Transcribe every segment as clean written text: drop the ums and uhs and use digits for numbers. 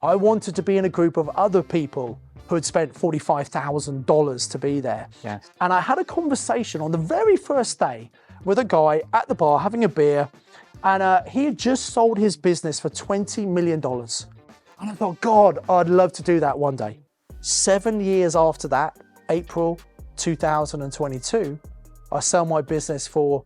I wanted to be in a group of other people who had spent $45,000 to be there. Yes. And I had a conversation on the very first day with a guy at the bar having a beer, and he had just sold his business for $20 million. And I thought, God, I'd love to do that one day. 7 years after that, April 2022, I sell my business for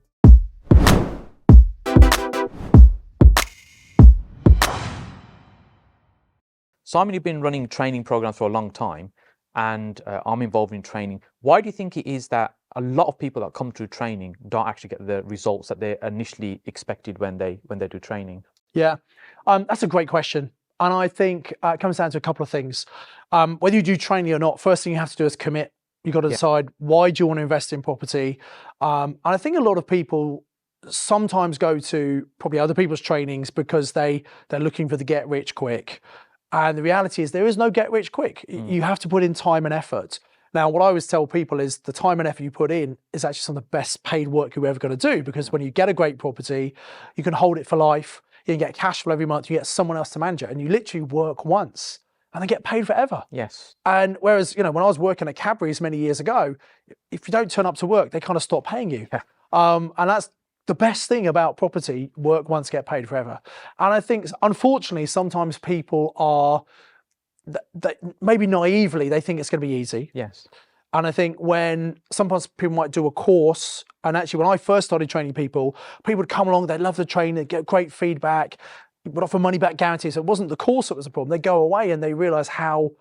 Simon, you've been running training programs for a long time, and I'm involved in training. Why do you think it is that a lot of people that come through training don't actually get the results that they initially expected when they do training? Yeah, that's a great question. And I think it comes down to a couple of things. Whether you do training or not, first thing you have to do is commit. You've got to decide, why do you want to invest in property? And I think a lot of people sometimes go to probably other people's trainings because they're looking for the get rich quick. And the reality is there is no get rich quick. You have to put in time and effort. Now, what I always tell people is the time and effort you put in is actually some of the best paid work you're ever going to do, because when you get a great property, you can hold it for life. You can get cash flow every month. You get someone else to manage it, and you literally work once and they get paid forever. Yes. And whereas, when I was working at Cadbury's many years ago, if you don't turn up to work, they kind of stop paying you. Yeah. And that's the best thing about property: work once, get paid forever. And I think, unfortunately, sometimes people are, maybe naively, they think it's going to be easy. Yes. And I think when sometimes people might do a course, and actually when I first started training people, people would come along, they'd love the training, they'd get great feedback, would offer money back guarantees. So it wasn't the course that was the problem. They go away and they realize how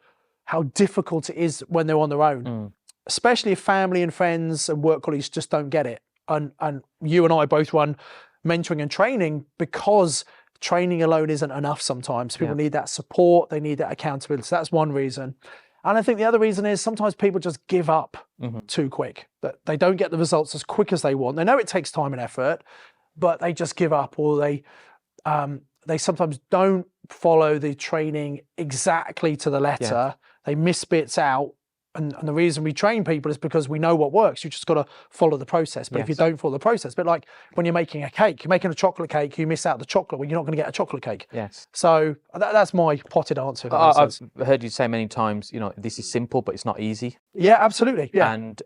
difficult it is when they're on their own, especially if family and friends and work colleagues just don't get it. And you and I both run mentoring and training because training alone isn't enough sometimes. People need that support, they need that accountability. So that's one reason. And I think the other reason is sometimes people just give up too quick, that they don't get the results as quick as they want. They know it takes time and effort, but they just give up, or they sometimes don't follow the training exactly to the letter. Yeah. They miss bits out. And the reason we train people is because we know what works. You just got to follow the process. But if you don't follow the process, but like when you're making a cake, you're making a chocolate cake, you miss out the chocolate, well, you're not going to get a chocolate cake. Yes. So that's my potted answer. I've heard you say many times, this is simple, but it's not easy. Yeah, absolutely. Yeah. And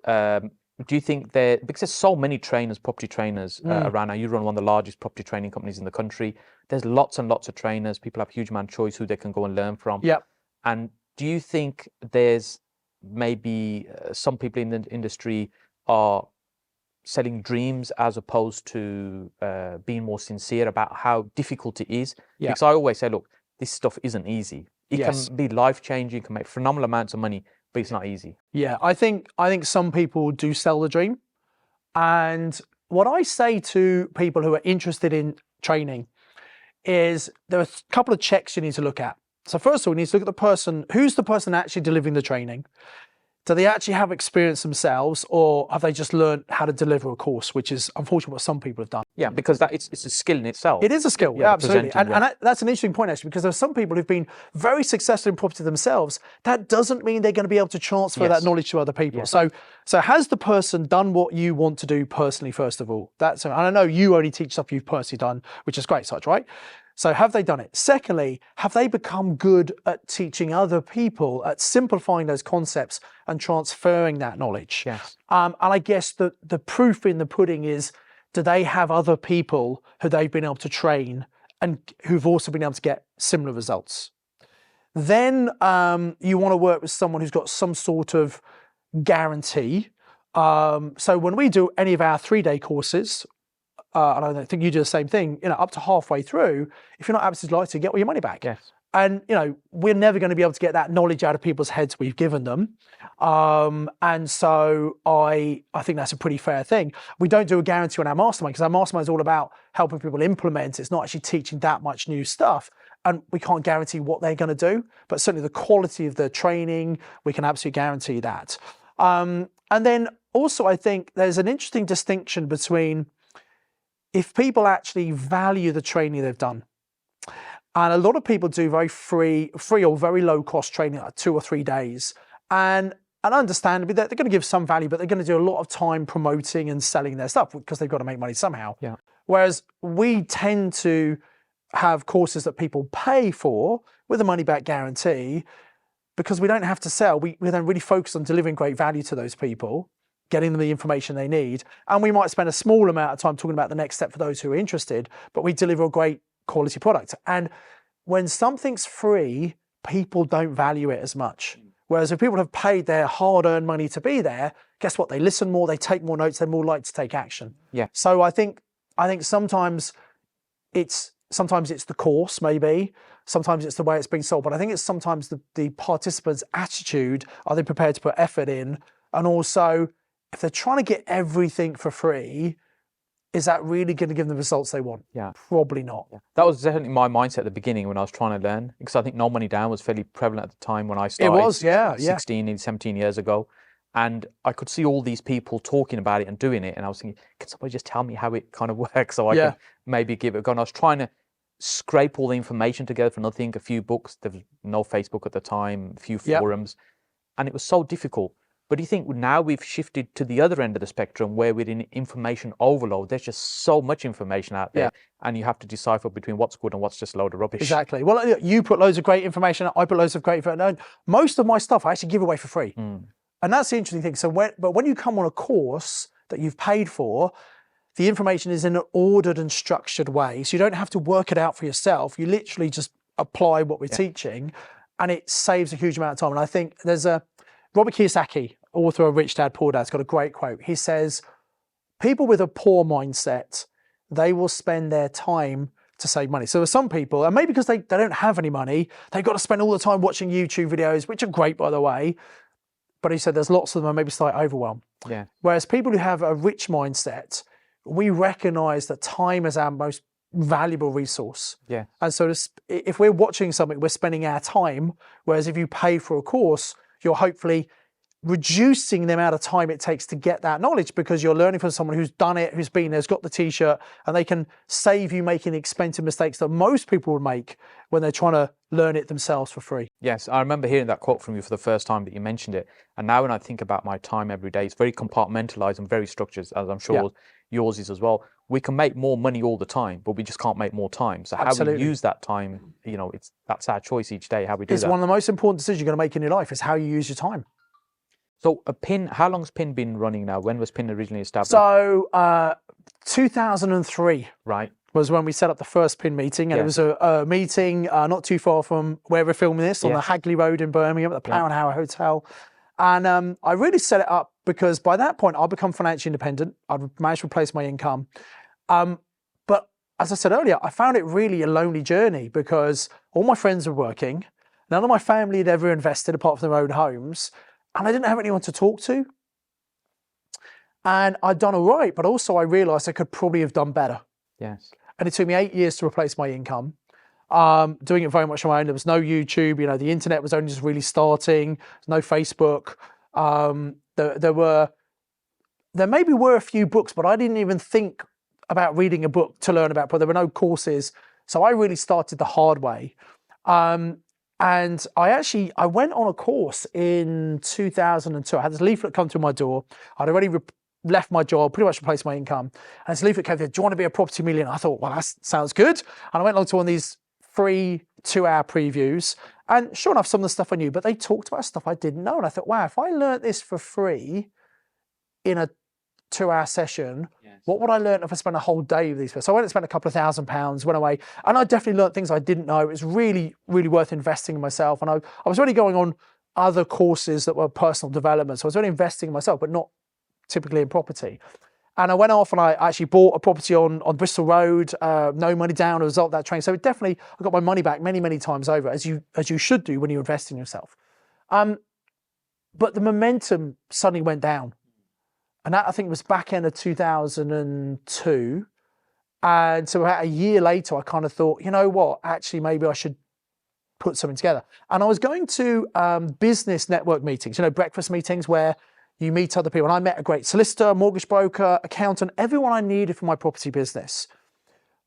do you think because there's so many trainers, property trainers around now, you run one of the largest property training companies in the country. There's lots and lots of trainers. People have a huge amount of choice who they can go and learn from. Yeah. And do you think there's maybe some people in the industry are selling dreams as opposed to being more sincere about how difficult it is? Yeah. Because I always say, look, this stuff isn't easy. It can be life-changing, can make phenomenal amounts of money, but it's not easy. Yeah, I think some people do sell the dream. And what I say to people who are interested in training is there are a couple of checks you need to look at. So first of all, you need to look at the person. Who's the person actually delivering the training? Do they actually have experience themselves, or have they just learned how to deliver a course, which is unfortunately what some people have done? Yeah, because it's a skill in itself. It is a skill, yeah, absolutely. And that's an interesting point, actually, because there are some people who've been very successful in property themselves. That doesn't mean they're going to be able to transfer that knowledge to other people. Yes. So has the person done what you want to do personally, first of all? And I know you only teach stuff you've personally done, which is great, Saj, right? So have they done it? Secondly, have they become good at teaching other people, at simplifying those concepts and transferring that knowledge? Yes. And I guess the proof in the pudding is, do they have other people who they've been able to train and who've also been able to get similar results? Then you want to work with someone who's got some sort of guarantee. So when we do any of our 3-day courses, and I think you do the same thing, up to halfway through, if you're not absolutely delighted, you get all your money back. Yes. And, we're never going to be able to get that knowledge out of people's heads we've given them. And so I think that's a pretty fair thing. We don't do a guarantee on our mastermind, because our mastermind is all about helping people implement. It's not actually teaching that much new stuff. And we can't guarantee what they're going to do, but certainly the quality of the training, we can absolutely guarantee that. And then also, I think there's an interesting distinction between if people actually value the training they've done. And a lot of people do very free or very low cost training, like 2 or 3 days. And understandably, they're going to give some value, but they're going to do a lot of time promoting and selling their stuff because they've got to make money somehow. Yeah. Whereas we tend to have courses that people pay for, with a money back guarantee, because we don't have to sell. We then really focus on delivering great value to those people, getting them the information they need. And we might spend a small amount of time talking about the next step for those who are interested, but we deliver a great quality product. And when something's free, people don't value it as much. Whereas if people have paid their hard-earned money to be there, guess what? They listen more, they take more notes, they're more likely to take action. Yeah. So I think sometimes it's the course, maybe. Sometimes it's the way it's being sold. But I think it's sometimes the participants' attitude. Are they prepared to put effort in? And also, if they're trying to get everything for free, is that really going to give them the results they want? Yeah. Probably not. Yeah. That was definitely my mindset at the beginning when I was trying to learn, because I think No Money Down was fairly prevalent at the time when I started. It was, yeah. 16, 17 years ago. And I could see all these people talking about it and doing it. And I was thinking, can somebody just tell me how it kind of works so I can maybe give it a go? And I was trying to scrape all the information together for nothing, a few books. There was no Facebook at the time, a few forums. And it was so difficult. But do you think now we've shifted to the other end of the spectrum where we're in information overload? There's just so much information out there, and you have to decipher between what's good and what's just a load of rubbish. Exactly. Well, you put loads of great information out, I put loads of great information. Most of my stuff I actually give away for free. And that's the interesting thing. So when you come on a course that you've paid for, the information is in an ordered and structured way. So you don't have to work it out for yourself. You literally just apply what we're teaching, and it saves a huge amount of time. And I think there's Robert Kiyosaki, author of Rich Dad, Poor Dad, has got a great quote. He says, people with a poor mindset, they will spend their time to save money. So there's some people, and maybe because they don't have any money, they've got to spend all the time watching YouTube videos, which are great, by the way. But he said there's lots of them are maybe slightly overwhelmed. Yeah. Whereas people who have a rich mindset, we recognize that time is our most valuable resource. Yeah. And so if we're watching something, we're spending our time. Whereas if you pay for a course, you're hopefully reducing the amount of time it takes to get that knowledge, because you're learning from someone who's done it, who's been there, who's got the t-shirt, and they can save you making the expensive mistakes that most people would make when they're trying to learn it themselves for free. Yes, I remember hearing that quote from you for the first time that you mentioned it. And now when I think about my time every day, it's very compartmentalized and very structured, as I'm sure yours is as well. We can make more money all the time, but we just can't make more time. So how we use that time, that's our choice each day, how we do that. It's one of the most important decisions you're going to make in your life is how you use your time. So how long's PIN been running now? When was PIN originally established? So 2003 was when we set up the first PIN meeting, and it was a meeting not too far from where we're filming this, on the Hagley Road in Birmingham at the Plough and Harrow Hotel. And I really set it up because by that point I'd become financially independent. I'd managed to replace my income. But as I said earlier, I found it really a lonely journey because all my friends were working. None of my family had ever invested apart from their own homes. And I didn't have anyone to talk to. And I'd done all right, but also I realized I could probably have done better. Yes. And it took me 8 years to replace my income. Doing it very much on my own. There was no YouTube, the internet was only just really starting. There's no Facebook. There maybe were a few books, but I didn't even think about reading a book to learn about, but there were no courses. So I really started the hard way. And I went on a course in 2002. I had this leaflet come to my door. I'd already left my job, pretty much replaced my income. And this leaflet came there, do you want to be a property millionaire? I thought, well, that sounds good. And I went along to one of these free 2-hour previews. And sure enough, some of the stuff I knew, but they talked about stuff I didn't know. And I thought, wow, if I learned this for free in a 2-hour session, what would I learn if I spent a whole day with these people? So I went and spent a couple of £1,000, went away, and I definitely learned things I didn't know. It was really, really worth investing in myself. And I was already going on other courses that were personal development. So I was already investing in myself, but not typically in property. And I went off and I actually bought a property on Bristol Road, no money down as a result of that training. So I got my money back many, many times over, as you should do when you invest in yourself. But the momentum suddenly went down. And that, I think, was back end of 2002. And so about a year later, I kind of thought, you know what, actually, maybe I should put something together. And I was going to business network meetings, breakfast meetings where you meet other people. And I met a great solicitor, mortgage broker, accountant, everyone I needed for my property business.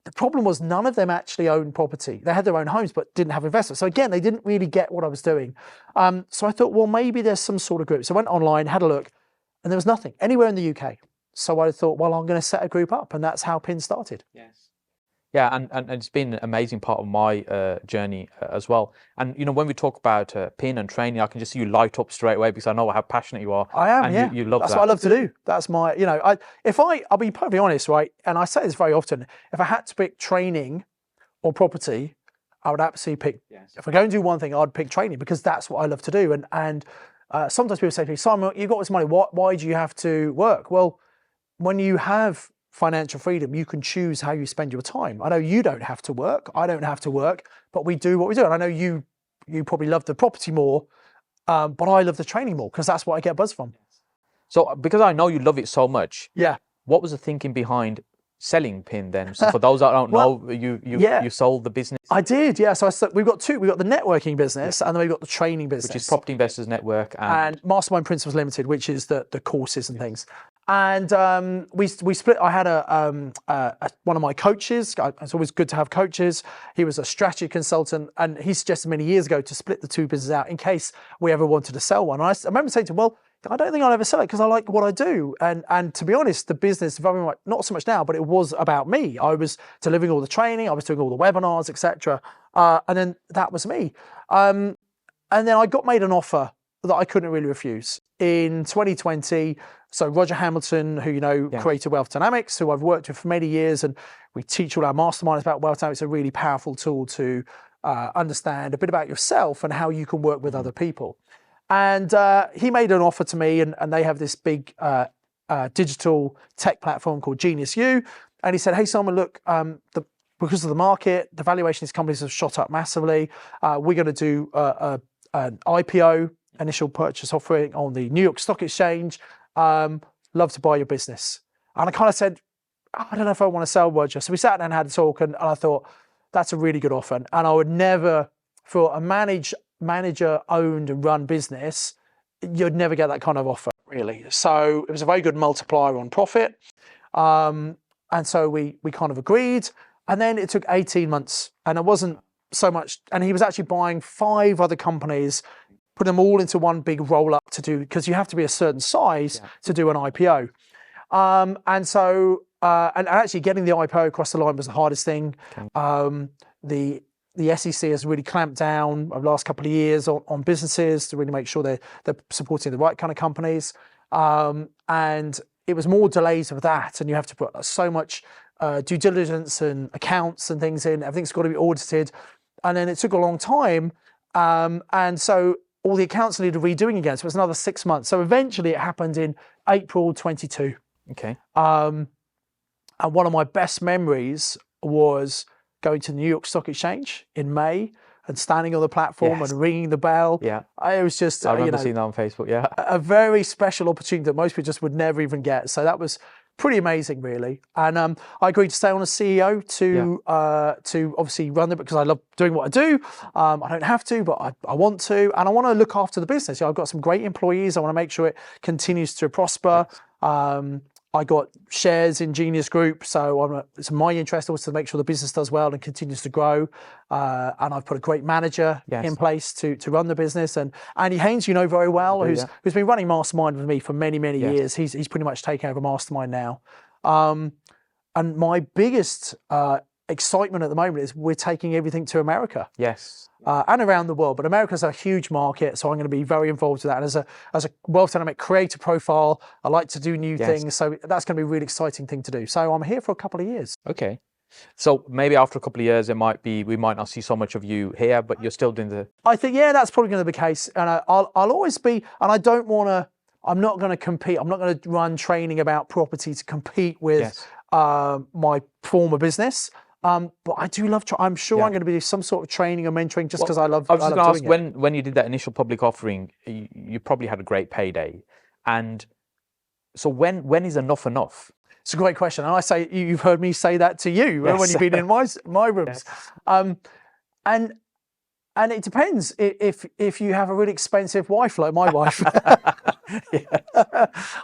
The problem was none of them actually owned property. They had their own homes, but didn't have investors. So again, they didn't really get what I was doing. So I thought, well, maybe there's some sort of group. So I went online, had a look, and there was nothing anywhere in the UK. So I thought, well, I'm going to set a group up. And that's how PIN started. Yes. Yeah, and it's been an amazing part of my journey as well. And you know, when we talk about pin and training, I can just see you light up straight away because I know how passionate you are. I am, and yeah. you love That's that. what I love to do. That's my, you know, I'll be perfectly honest, right? And I say this very often. If I had to pick training or property, I would absolutely pick. Yes. If I go and do one thing, I'd pick training because that's what I love to do. And sometimes people say to me, Simon, you got this money. Why do you have to work? Well, when you have financial freedom, you can choose how you spend your time. I know you don't have to work. I don't have to work, but we do what we do. And I know you probably love the property more, but I love the training more because that's what I get buzz from. So because I know you love it so much, Yeah. what was the thinking behind selling pin then? So for those that don't know, you sold the business. I did, yeah. So we've got two. We've got the networking business, and then we've got the training business, Which is Property Investors Network and Mastermind Principles Limited, which is the courses and things. And we split. I had one of my coaches. It's always good to have coaches. He was a strategy consultant, and he suggested many years ago to split the two businesses out in case we ever wanted to sell one. And I remember saying to him, well, I don't think I'll ever sell it because I like what I do. And to be honest, the business, very much, not so much now, but it was about me. I was delivering all the training, I was doing all the webinars, etc. And then that was me. And then I got made an offer that I couldn't really refuse in 2020. So Roger Hamilton, who you know created Wealth Dynamics, who I've worked with for many years, and we teach all our masterminds about Wealth Dynamics. It's a really powerful tool to understand a bit about yourself and how you can work with other people. And he made an offer to me, and they have this big digital tech platform called Genius U. And he said, hey, Simon, look, because of the market, the valuation of these companies have shot up massively. We're going to do an IPO, initial purchase offering on the New York Stock Exchange. Love to buy your business. And I kind of said, I don't know if I want to sell, Roger. So we sat down and had a talk, and I thought, that's a really good offer. And I would never, for a manager-owned and run business, you'd never get that kind of offer, really. So it was a very good multiplier on profit. And so we kind of agreed. And then it took 18 months, and it wasn't so much. And he was actually buying 5 other companies, put them all into one big roll up to do, because you have to be a certain size to do an IPO. And so, and actually getting the IPO across the line was the hardest thing. Okay. The SEC has really clamped down over the last couple of years on businesses to really make sure they're supporting the right kind of companies. And it was more delays of that, and you have to put so much due diligence and accounts and things in. Everything's got to be audited. And then it took a long time. And so all the accounts needed redoing again. So it was another 6 months. So eventually it happened in April 22. Okay. And one of my best memories was going to the New York Stock Exchange in May and standing on the platform and ringing the bell. Yeah. It was just, I remember seeing that on Facebook, yeah. A very special opportunity that most people just would never even get. So that was pretty amazing, really. And I agreed to stay on as CEO to obviously run it because I love doing what I do. I don't have to, but I want to. And I want to look after the business. I've got some great employees. I want to make sure it continues to prosper. I got shares in Genius Group, so it's my interest also to make sure the business does well and continues to grow. And I've put a great manager in place to run the business. And Andy Haynes, you know very well, who's been running Mastermind with me for many years. He's pretty much taken over Mastermind now. And my biggest excitement at the moment is we're taking everything to America. Yes. And around the world, but America's a huge market, so I'm going to be very involved with that. And as a Wealth Dynamic creator profile, I like to do new things, so that's going to be a really exciting thing to do. So I'm here for a couple of years. Okay, so maybe after a couple of years, we might not see so much of you here, but you're still doing the. I think that's probably going to be the case, and I'll always be. And I don't want to. I'm not going to compete. I'm not going to run training about property to compete with my former business. But I do love. I'm sure I'm going to be some sort of training or mentoring just because I love. I was just going to ask when you did that initial public offering, you probably had a great payday, and so when is enough enough? It's a great question, and I say you've heard me say that to you when you've been in my rooms, and it depends if you have a really expensive wife like my wife.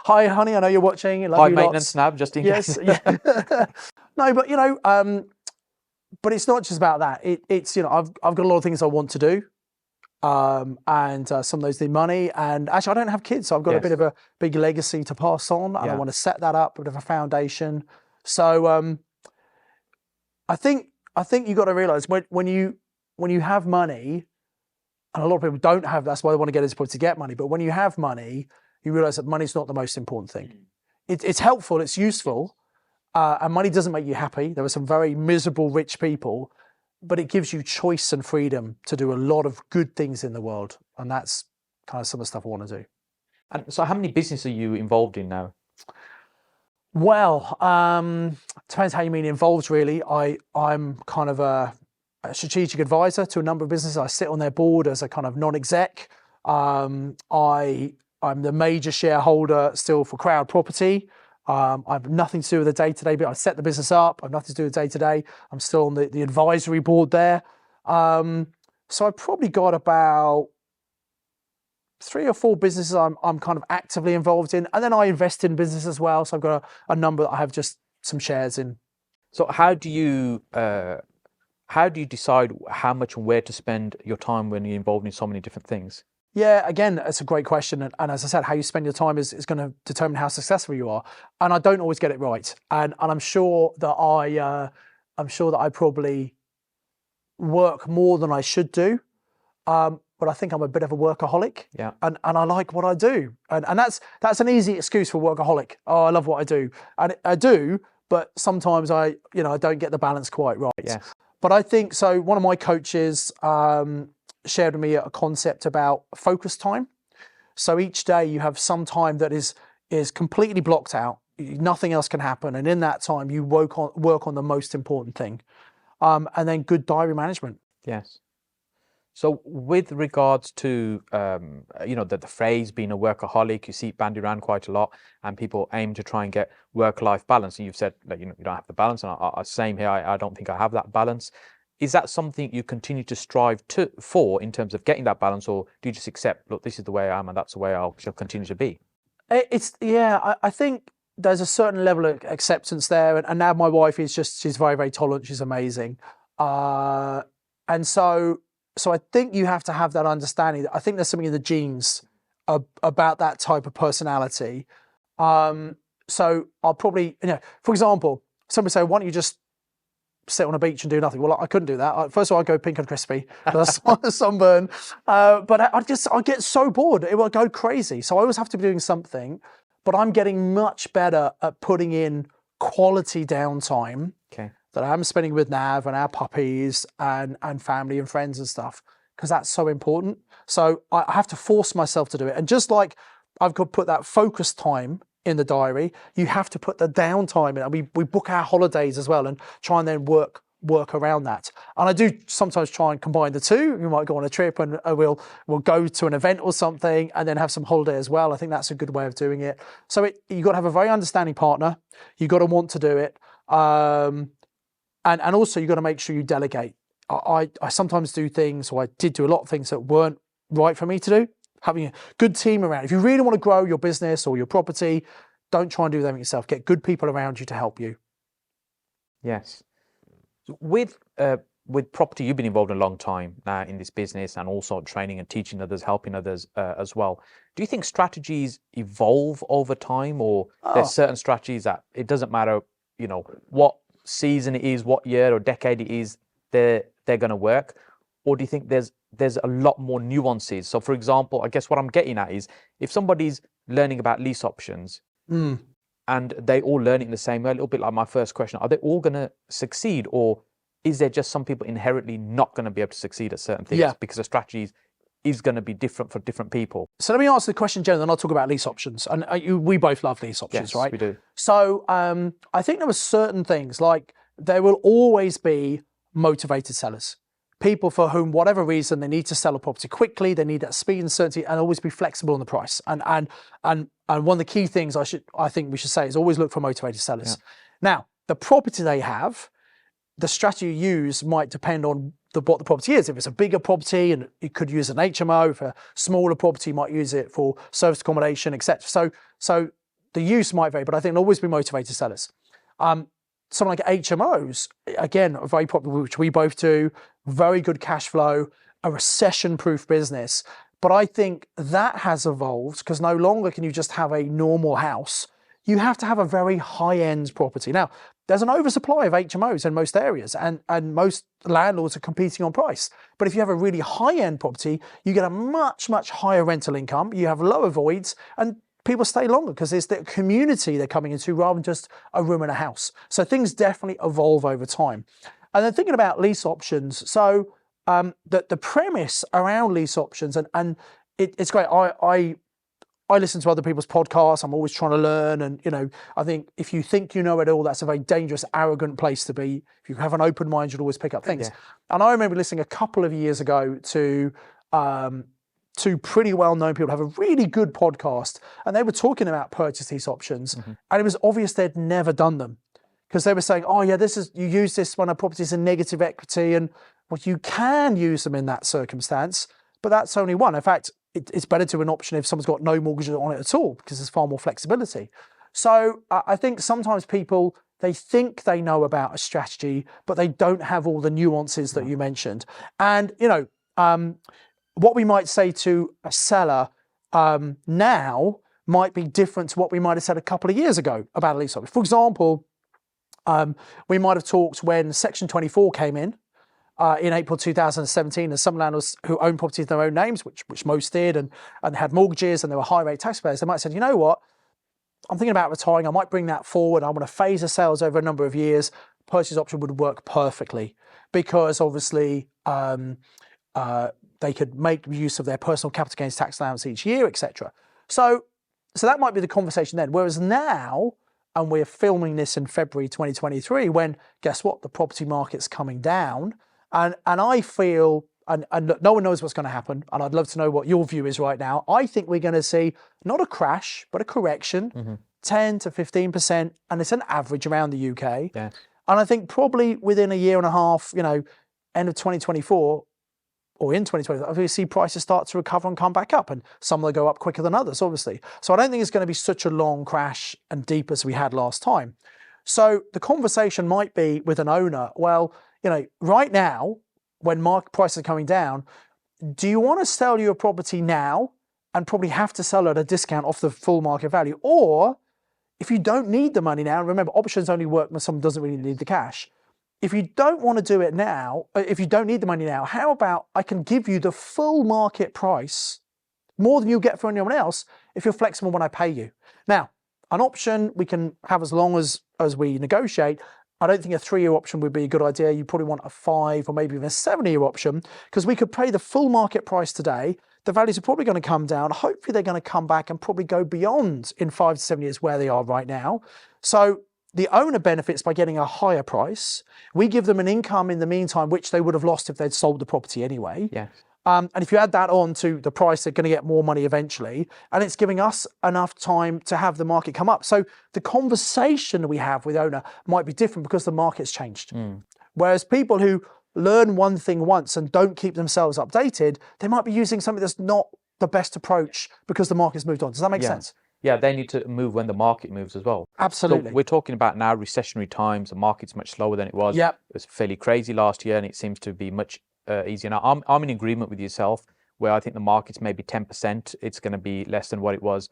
Hi, honey, I know you're watching. High maintenance snap, just in case. No, but but it's not just about that. It's I've got a lot of things I want to do, and some of those need money. And actually, I don't have kids, so I've got a bit of a big legacy to pass on, and I want to set that up, a bit of a foundation. So I think you got to realize when you have money, and a lot of people don't have, that's why they want to get into property to get money. But when you have money, you realize that money's not the most important thing. It's helpful, it's useful, and money doesn't make you happy. There are some very miserable rich people, but it gives you choice and freedom to do a lot of good things in the world. And that's kind of some of the stuff I want to do. And so how many businesses are you involved in now? Well, depends how you mean involved, really. I'm kind of a strategic advisor to a number of businesses. I sit on their board as a kind of non-exec. I'm the major shareholder still for Crowd Property. I have nothing to do with the day-to-day, but I set the business up. I have nothing to do with day-to-day. I'm still on the advisory board there. So I've probably got about 3 or 4 businesses I'm kind of actively involved in. And then I invest in business as well. So I've got a number that I have just some shares in. So how do you decide how much and where to spend your time when you're involved in so many different things? Yeah, again, that's a great question. And as I said, how you spend your time is going to determine how successful you are. And I don't always get it right. And I'm sure that I probably work more than I should do. But I think I'm a bit of a workaholic. Yeah. And I like what I do. And that's an easy excuse for workaholic. Oh, I love what I do. And I do, but sometimes I don't get the balance quite right. Yes. But I think so. One of my coaches shared with me a concept about focus time. So each day you have some time that is completely blocked out. Nothing else can happen. And in that time, you work on the most important thing. And then good diary management. Yes. So with regards to, the phrase being a workaholic, you see it bandied around quite a lot, and people aim to try and get work-life balance. And you've said that, you don't have the balance, and same here, I don't think I have that balance. Is that something you continue to strive for in terms of getting that balance, or do you just accept, look, this is the way I am, and that's the way shall continue to be? I think there's a certain level of acceptance there, and now my wife she's very, very tolerant. She's amazing, and so I think you have to have that understanding. I think there's something in the genes about that type of personality. So I'll probably, for example, somebody say, why don't you just sit on a beach and do nothing? Well, I couldn't do that. First of all, I'd go pink and crispy, sunburn. But I get so bored. It will go crazy. So I always have to be doing something, but I'm getting much better at putting in quality downtime. Okay. That I'm spending with Nav and our puppies and family and friends and stuff, because that's so important. So I have to force myself to do it. And just like I've got to put that focus time in the diary, you have to put the downtime in. And we book our holidays as well and try and then work around that. And I do sometimes try and combine the two. We might go on a trip and we'll go to an event or something and then have some holiday as well. I think that's a good way of doing it. So you've got to have a very understanding partner. You've got to want to do it. And also you've got to make sure you delegate. I sometimes do things, or I did do a lot of things that weren't right for me to do. Having a good team around. If you really want to grow your business or your property, don't try and do them yourself. Get good people around you to help you. Yes. With property, you've been involved a long time now in this business, and also training and teaching others, helping others as well. Do you think strategies evolve over time, or there's certain strategies that it doesn't matter, what season it is, what year or decade it is, they're going to work? Or do you think there's a lot more nuances? So for example, I guess what I'm getting at is, if somebody's learning about lease options and they all learn it in the same way, a little bit like my first question, are they all going to succeed, or is there just some people inherently not going to be able to succeed at certain things because the strategies is going to be different for different people? So let me answer the question generally, then I'll talk about lease options. And we both love lease options, Yes, right? we do. So I think there were certain things, like there will always be motivated sellers. People for whom, whatever reason, they need to sell a property quickly, they need that speed and certainty, and always be flexible on the price. And one of the key things I think we should say is always look for motivated sellers. Yeah. Now, the property they have, the strategy you use might depend on what the property is. If it's a bigger property, and you could use an HMO. If a smaller property, you might use it for service accommodation, etc. So the use might vary, but I think there'll always be motivated sellers. Something like HMOs, again, very popular, which we both do, very good cash flow, a recession-proof business. But I think that has evolved, because no longer can you just have a normal house. you have to have a very high-end property. Now, there's an oversupply of HMOs in most areas, and most landlords are competing on price. But if you have a really high-end property, you get a much, much higher rental income, you have lower voids, and people stay longer because it's the community they're coming into rather than just a room in a house. So things definitely evolve over time. And then thinking about lease options, so the premise around lease options, and it's great. I listen to other people's podcasts. I'm always trying to learn. And, I think if you think you know it all, that's a very dangerous, arrogant place to be. If you have an open mind, you'll always pick up things. Yeah. And I remember listening a couple of years ago to pretty well-known people who have a really good podcast. And they were talking about purchase lease options. Mm-hmm. And it was obvious they'd never done them. Because they were saying, oh yeah, you use this when a property is in negative equity. And well, you can use them in that circumstance, but that's only one. In fact, it's better to an option if someone's got no mortgage on it at all, because there's far more flexibility. So I think sometimes people, they think they know about a strategy, but they don't have all the nuances that you mentioned. And, what we might say to a seller now might be different to what we might have said a couple of years ago about a lease option. For example, we might have talked when Section 24 came in April 2017, and some landlords who own properties in their own names, which most did, and had mortgages and they were high rate taxpayers, they might have said, you know what, I'm thinking about retiring, I might bring that forward, I'm going to phase the sales over a number of years. Purchase option would work perfectly because obviously they could make use of their personal capital gains tax allowance each year, etc. So that might be the conversation then. Whereas now, and we're filming this in February 2023, when guess what, the property market's coming down. And I feel, and look, no one knows what's going to happen, and I'd love to know what your view is right now. I think we're going to see not a crash, but a correction, 10 to 15%, and it's an average around the UK. Yeah. And I think probably within a year and a half, end of 2024, or in 2020, we see prices start to recover and come back up, and some will go up quicker than others, obviously. So I don't think it's going to be such a long crash and deep as we had last time. So the conversation might be with an owner, well, right now, when market prices are coming down, do you want to sell your property now and probably have to sell at a discount off the full market value? Or if you don't need the money now, remember, options only work when someone doesn't really need the cash. If you don't want to do it now, if you don't need the money now, how about I can give you the full market price, more than you'll get for anyone else, if you're flexible when I pay you. Now, an option we can have as long as we negotiate. I don't think a 3-year option would be a good idea. You probably want a 5 or maybe even a 7-year option, because we could pay the full market price today. The values are probably going to come down. Hopefully they're going to come back and probably go beyond in 5 to 7 years where they are right now. So the owner benefits by getting a higher price. We give them an income in the meantime, which they would have lost if they'd sold the property anyway. Yes. And if you add that on to the price, they're going to get more money eventually. And it's giving us enough time to have the market come up. So the conversation we have with owner might be different because the market's changed. Whereas people who learn one thing once and don't keep themselves updated, they might be using something that's not the best approach because the market's moved on. Does that make sense? Yeah, they need to move when the market moves as well. Absolutely. So we're talking about now recessionary times. The market's much slower than it was. Yep. It was fairly crazy last year, and it seems to be much easier now. I'm in agreement with yourself, where I think the market's maybe 10%. It's going to be less than what it was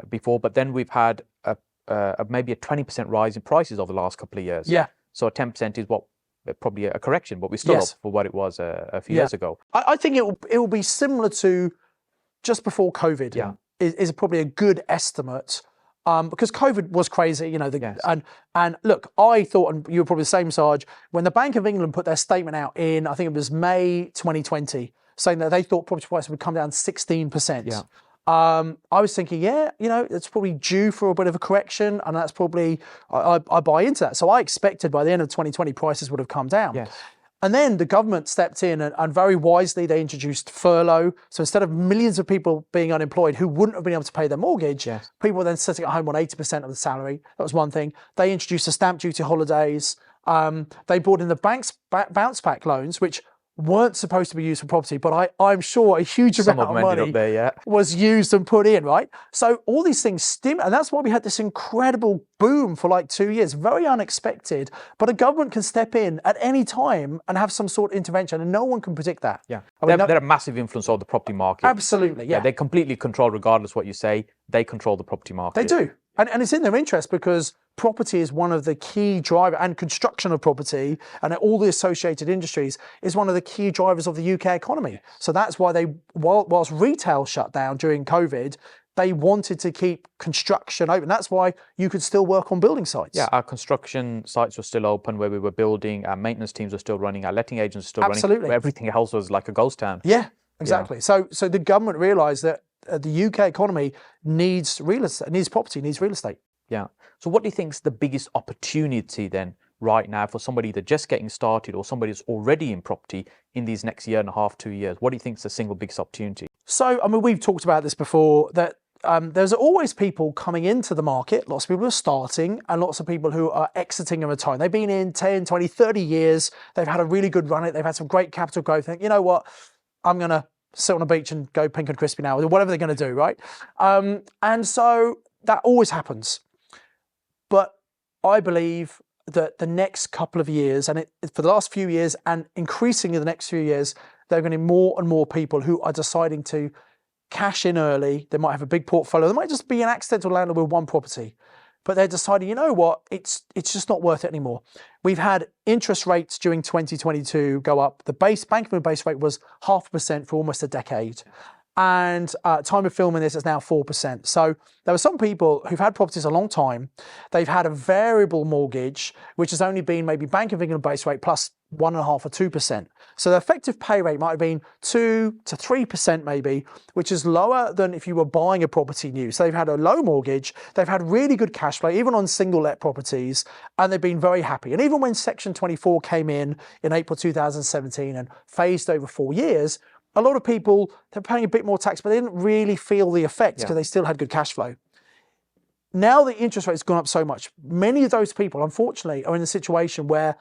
before. But then we've had maybe a 20% rise in prices over the last couple of years. Yeah. So 10% is what probably a correction, but we're still up for what it was a few years ago. I think it will be similar to just before COVID. Yeah. Is probably a good estimate, because COVID was crazy, and look, I thought, and you were probably the same, Saj, when the Bank of England put their statement out in, I think it was May 2020, saying that they thought property prices would come down 16%. Yeah. I was thinking, it's probably due for a bit of a correction, and that's probably, I buy into that. So I expected by the end of 2020 prices would have come down. Yes. And then the government stepped in and very wisely they introduced furlough. So instead of millions of people being unemployed who wouldn't have been able to pay their mortgage, people were then sitting at home on 80% of the salary. That was one thing. They introduced the stamp duty holidays. They brought in the bounce back loans, which weren't supposed to be used for property, but I'm sure a huge amount of money was used and put in, right? So all these things and that's why we had this incredible boom for like 2 years, very unexpected, but a government can step in at any time and have some sort of intervention, and no one can predict that. Yeah, they're a massive influence on the property market. Absolutely, yeah. They completely control, regardless what you say, they control the property market. They do. And it's in their interest because property is one of the key drivers, and construction of property and all the associated industries is one of the key drivers of the UK economy. So that's why whilst retail shut down during COVID, they wanted to keep construction open. That's why you could still work on building sites. Yeah, our construction sites were still open where we were building, our maintenance teams were still running, our letting agents were still running, where everything else was like a ghost town. Yeah, exactly. Yeah. So the government realised that the UK economy needs real estate, needs property, needs real estate. Yeah. So what do you think is the biggest opportunity then right now for somebody either just getting started or somebody who's already in property in these next year and a half, 2 years? What do you think is the single biggest opportunity? So, I mean, we've talked about this before, that there's always people coming into the market, lots of people are starting, and lots of people who are exiting and retiring. They've been in 10, 20, 30 years. They've had a really good run at it. They've had some great capital growth. Think, you know what, I'm going to sit on a beach and go pink and crispy now, or whatever they're going to do, right? And so that always happens. But I believe that the next couple of years, and for the last few years, and increasingly the next few years, there are going to be more and more people who are deciding to cash in early. They might have a big portfolio. They might just be an accidental landlord with one property, but they're deciding, you know what, it's just not worth it anymore. We've had interest rates during 2022 go up. The Bank of England base rate was 0.5% for almost a decade. And time of filming this is now 4%. So there are some people who've had properties a long time. They've had a variable mortgage, which has only been maybe Bank of England base rate plus 1.5 or 2%. So the effective pay rate might have been 2 to 3% maybe, which is lower than if you were buying a property new. So they've had a low mortgage, they've had really good cash flow, even on single let properties, and they've been very happy. And even when Section 24 came in April 2017 and phased over 4 years, a lot of people, they're paying a bit more tax, but they didn't really feel the effects because they still had good cash flow. Now the interest rate has gone up so much. Many of those people, unfortunately, are in a situation where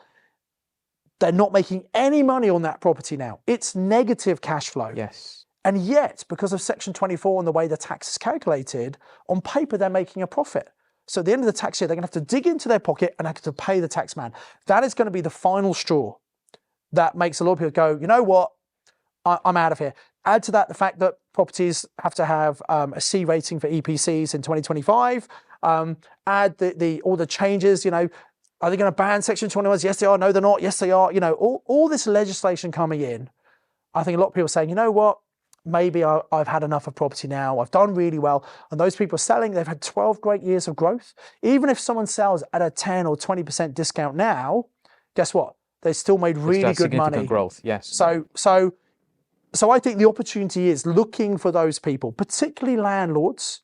they're not making any money on that property now. It's negative cash flow. Yes. And yet, because of Section 24 and the way the tax is calculated, on paper, they're making a profit. So at the end of the tax year, they're going to have to dig into their pocket and have to pay the tax man. That is going to be the final straw that makes a lot of people go, you know what? I'm out of here. Add to that the fact that properties have to have a C rating for EPCs in 2025. Add all the changes, you know, are they going to ban Section 21s? Yes, they are. No, they're not. Yes, they are. You know, all this legislation coming in. I think a lot of people are saying, you know what, maybe I've had enough of property now. I've done really well. And those people are selling. They've had 12 great years of growth. Even if someone sells at a 10 or 20% discount now, guess what? They still made really good money. Growth, yes. So I think the opportunity is looking for those people, particularly landlords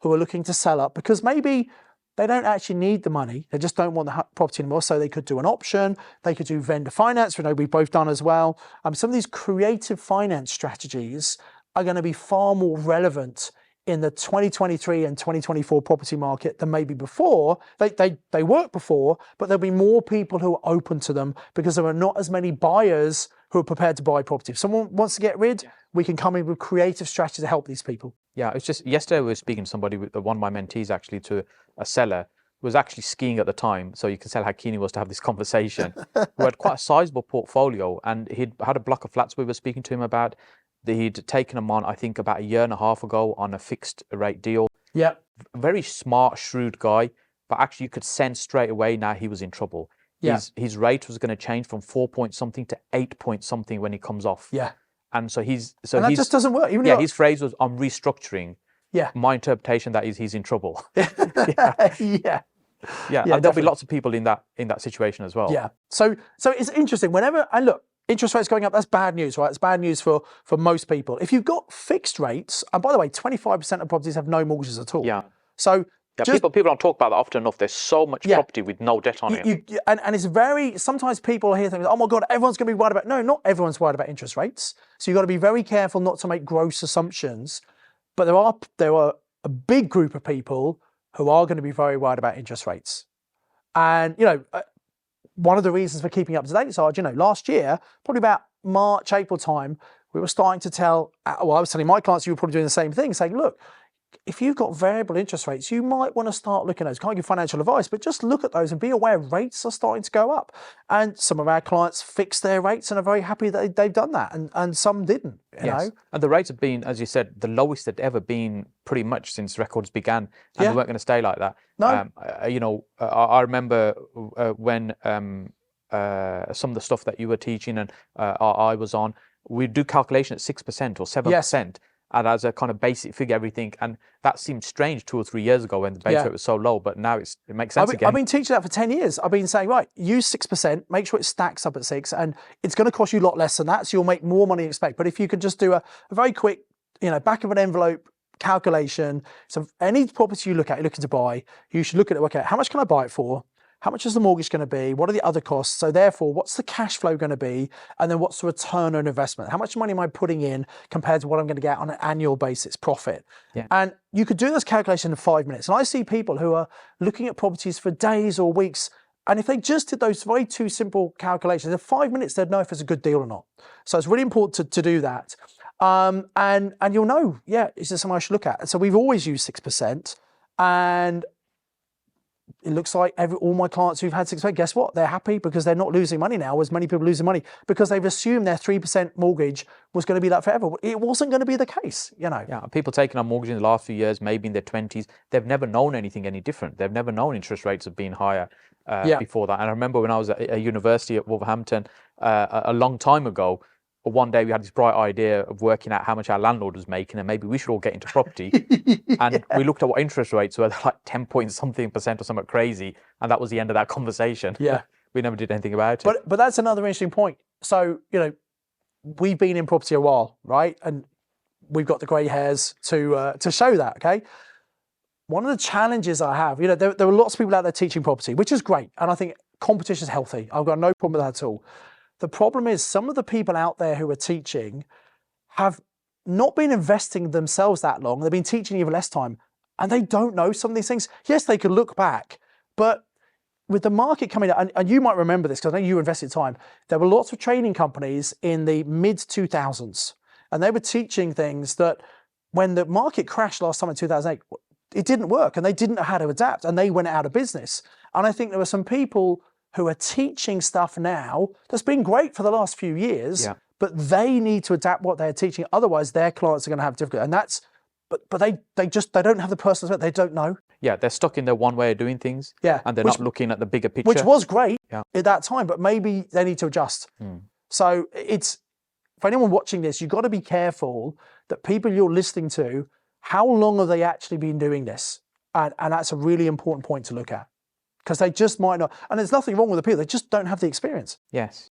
who are looking to sell up, because maybe they don't actually need the money. They just don't want the property anymore. So they could do an option. They could do vendor finance, which I know we've both done as well. Some of these creative finance strategies are going to be far more relevant in the 2023 and 2024 property market than maybe before. They worked before, but there'll be more people who are open to them because there are not as many buyers who are prepared to buy property. If someone wants to get rid, we can come in with creative strategies to help these people. Yeah, it's just yesterday we were speaking to somebody, one of my mentees actually, to a seller who was actually skiing at the time. So you can tell how keen he was to have this conversation. Who had quite a sizable portfolio, and he'd had a block of flats we were speaking to him about. He'd taken them on, I think, about 1.5 years ago on a fixed rate deal. Yeah. Very smart, shrewd guy, but actually you could sense straight away now he was in trouble. Yeah. His rate was going to change from 4 point something to 8 point something when he comes off. Yeah. And so that just doesn't work. His phrase was, "I'm restructuring." Yeah. My interpretation that is he's in trouble. Yeah. And there'll be lots of people in that situation as well. Yeah. So it's interesting. And look, interest rates going up, that's bad news, right? It's bad news for most people. If you've got fixed rates, and by the way, 25% of properties have no mortgages at all. Yeah. So people don't talk about that often enough. There's so much property with no debt on it. And it's sometimes people hear things, oh my God, everyone's going to be worried about, no, not everyone's worried about interest rates. So you've got to be very careful not to make gross assumptions. But there are a big group of people who are going to be very worried about interest rates. And, one of the reasons for keeping up to date, Saj, last year, probably about March, April time, we were starting to I was telling my clients, you were probably doing the same thing, saying, look, if you've got variable interest rates, you might want to start looking at those. Can't give financial advice, but just look at those and be aware rates are starting to go up. And some of our clients fixed their rates and are very happy that they've done that, and some didn't. You know? And the rates have been, as you said, the lowest they've ever been pretty much since records began, and they weren't going to stay like that. No. You know, I remember when some of the stuff that you were teaching and I was on, we'd do calculation at 6% or 7%. And as a kind of basic figure, everything, and that seemed strange 2 or 3 years ago when the base rate was so low. But now it makes sense again. I've been teaching that for 10 years. I've been saying, right, use 6%, make sure it stacks up at 6, and it's going to cost you a lot less than that, so you'll make more money than you expect. But if you could just do a very quick, you know, back of an envelope calculation. So any property you look at, you're looking to buy, you should look at it. Okay, how much can I buy it for? How much is the mortgage going to be? What are the other costs? So therefore, what's the cash flow going to be? And then what's the return on investment? How much money am I putting in compared to what I'm going to get on an annual basis profit? And you could do this calculation in 5 minutes. And I see people who are looking at properties for days or weeks. And if they just did those very two simple calculations, in 5 minutes, they'd know if it's a good deal or not. So it's really important to do that. And you'll know, is this something I should look at? And so we've always used 6%. And it looks like all my clients who've had 6%, guess what? They're happy because they're not losing money now, as many people losing money, because they've assumed their 3% mortgage was going to be that forever. It wasn't going to be the case, you know. Yeah, people taking on mortgage in the last few years, maybe in their 20s, they've never known anything any different. They've never known interest rates have been higher before that. And I remember when I was at a university at Wolverhampton a long time ago, one day we had this bright idea of working out how much our landlord was making, and maybe we should all get into property. And we looked at what interest rates were, like 10 point something percent or something crazy, and that was the end of that conversation. We never did anything about it. But that's another interesting point. So, you know, we've been in property a while, right? And we've got the grey hairs to show that. Okay. One of the challenges I have, you know, there are lots of people out there teaching property, which is great, and I think competition is healthy. I've got no problem with that at all. The problem is some of the people out there who are teaching have not been investing themselves that long. They've been teaching even less time, and they don't know some of these things. Yes, they could look back, but with the market coming up, and you might remember this because I know you invested time, there were lots of training companies in the mid-2000s, and they were teaching things that when the market crashed last time in 2008, it didn't work, and they didn't know how to adapt, and they went out of business. And I think there were some people who are teaching stuff now that's been great for the last few years, but they need to adapt what they're teaching. Otherwise, their clients are going to have difficulty. And that's, but they don't have the personal, they don't know. Yeah, they're stuck in their one way of doing things. And they're not looking at the bigger picture. Which was great at that time, but maybe they need to adjust. So it's, for anyone watching this, you've got to be careful that people you're listening to, how long have they actually been doing this? And that's a really important point to look at. Because they just might not, and there's nothing wrong with the people, they just don't have the experience. Yes.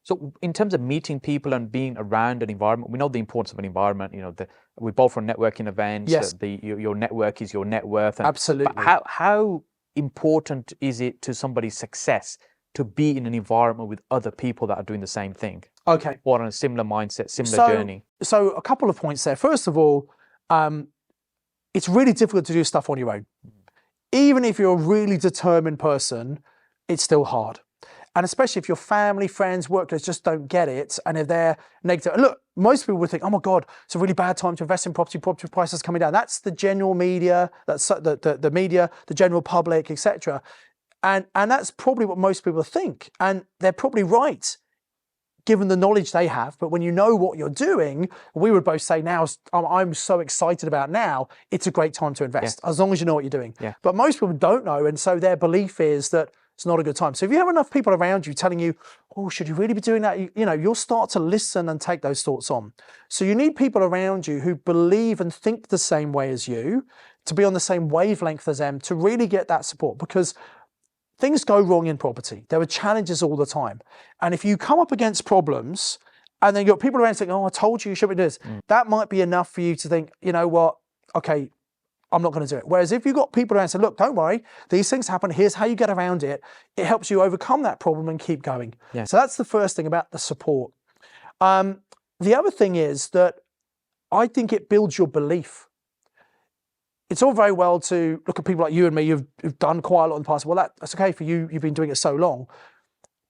So in terms of meeting people and being around an environment, we know the importance of an environment. You know, we both run networking events. Your network is your net worth. Absolutely. But how important is it to somebody's success to be in an environment with other people that are doing the same thing? Okay. Or on a similar mindset, similar journey? So a couple of points there. First of all, it's really difficult to do stuff on your own. Even if you're a really determined person, it's still hard. And especially if your family, friends, workers just don't get it, and if they're negative. And look, most people would think, oh my God, it's a really bad time to invest in property, property prices coming down. That's the general media, that's the media, the general public, etc. And that's probably what most people think. And they're probably right, given the knowledge they have. But when you know what you're doing, we would both say now, I'm so excited about now, it's a great time to invest, as long as you know what you're doing. But most people don't know, and so their belief is that it's not a good time. So if you have enough people around you telling you, oh, should you really be doing that? You know, you'll start to listen and take those thoughts on. So you need people around you who believe and think the same way as you, to be on the same wavelength as them, to really get that support, because things go wrong in property. There are challenges all the time. And if you come up against problems and then you've got people around saying, oh, I told you shouldn't do this, that might be enough for you to think, you know what, okay, I'm not going to do it. Whereas if you've got people around saying, look, don't worry, these things happen, here's how you get around it, it helps you overcome that problem and keep going. So that's the first thing about the support. The other thing is that I think it builds your belief. It's all very well to look at people like you and me who've done quite a lot in the past. Well, that's okay for you. You've been doing it so long.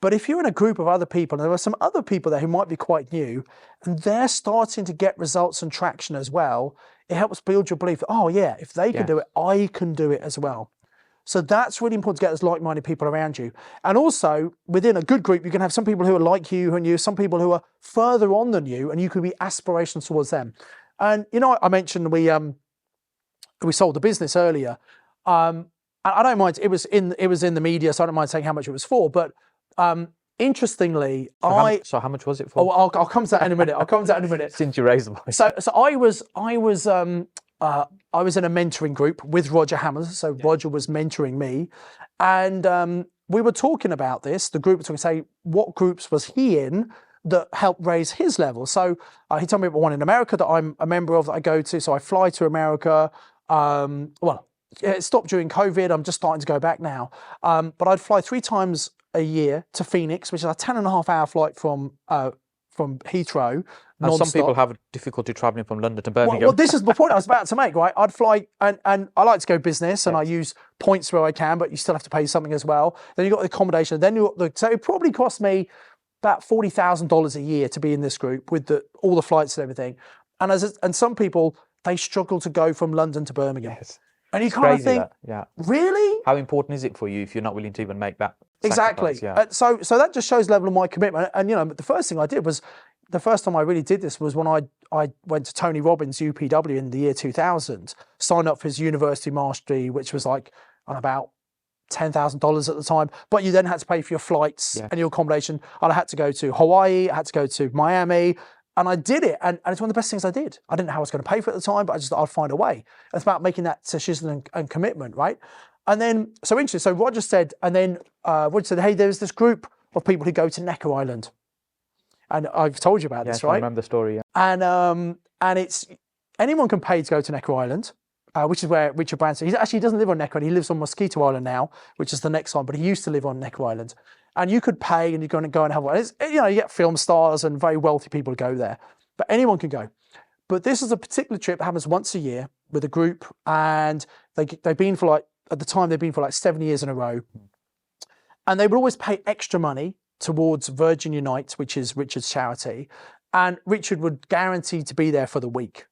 But if you're in a group of other people, and there are some other people there who might be quite new, and they're starting to get results and traction as well, it helps build your belief that, oh yeah, if they can do it, I can do it as well. So that's really important to get those like-minded people around you. And also, within a good group, you can have some people who are like you and some people who are further on than you, and you can be aspirational towards them. And you know, I mentioned we sold the business earlier. I don't mind, it was in the media, so I don't mind saying how much it was for, but interestingly, so how much was it for? Oh, I'll come to that in a minute. Since you raised the money. So I was in a mentoring group with Roger Hammers. So Roger was mentoring me, and we were talking about this. The group was talking, say, what groups was he in that helped raise his level. So he told me about one in America that I'm a member of that I go to. So I fly to America. Well, it stopped during COVID. I'm just starting to go back now. But I'd fly 3 times a year to Phoenix, which is a 10.5-hour flight from Heathrow. And some people have difficulty traveling from London to Birmingham. Well, this is the point I was about to make, right? I'd fly, and I like to go business, and I use points where I can, but you still have to pay something as well. Then you've got the accommodation. Then so it probably cost me about $40,000 a year to be in this group with all the flights and everything. And some people, they struggle to go from London to Birmingham. Yes. And you kind of think, really? How important is it for you if you're not willing to even make that Exactly. sacrifice? So that just shows the level of my commitment. And you know, the first thing I did was, the first time I really did this was when I went to Tony Robbins' UPW in the year 2000, signed up for his university mastery, which was like on about $10,000 at the time. But you then had to pay for your flights and your accommodation. And I had to go to Hawaii, I had to go to Miami, and I did it. And it's one of the best things I did. I didn't know how I was going to pay for it at the time, but I just thought I'd find a way. It's about making that decision and commitment, right? And then, so interesting. So Roger said, Roger said, hey, there's this group of people who go to Necker Island. And I've told you about this, right? I remember the story. And it's, anyone can pay to go to Necker Island, which is where Richard Branson, he doesn't live on Necker Island, he lives on Mosquito Island now, which is the next one, but he used to live on Necker Island. And you could pay and you're going to go and have one. You know, you get film stars and very wealthy people to go there, but anyone can go. But this is a particular trip that happens once a year with a group, and they've been for like, at the time, they've been for like 7 years in a row. And they would always pay extra money towards Virgin Unite, which is Richard's charity. And Richard would guarantee to be there for the week.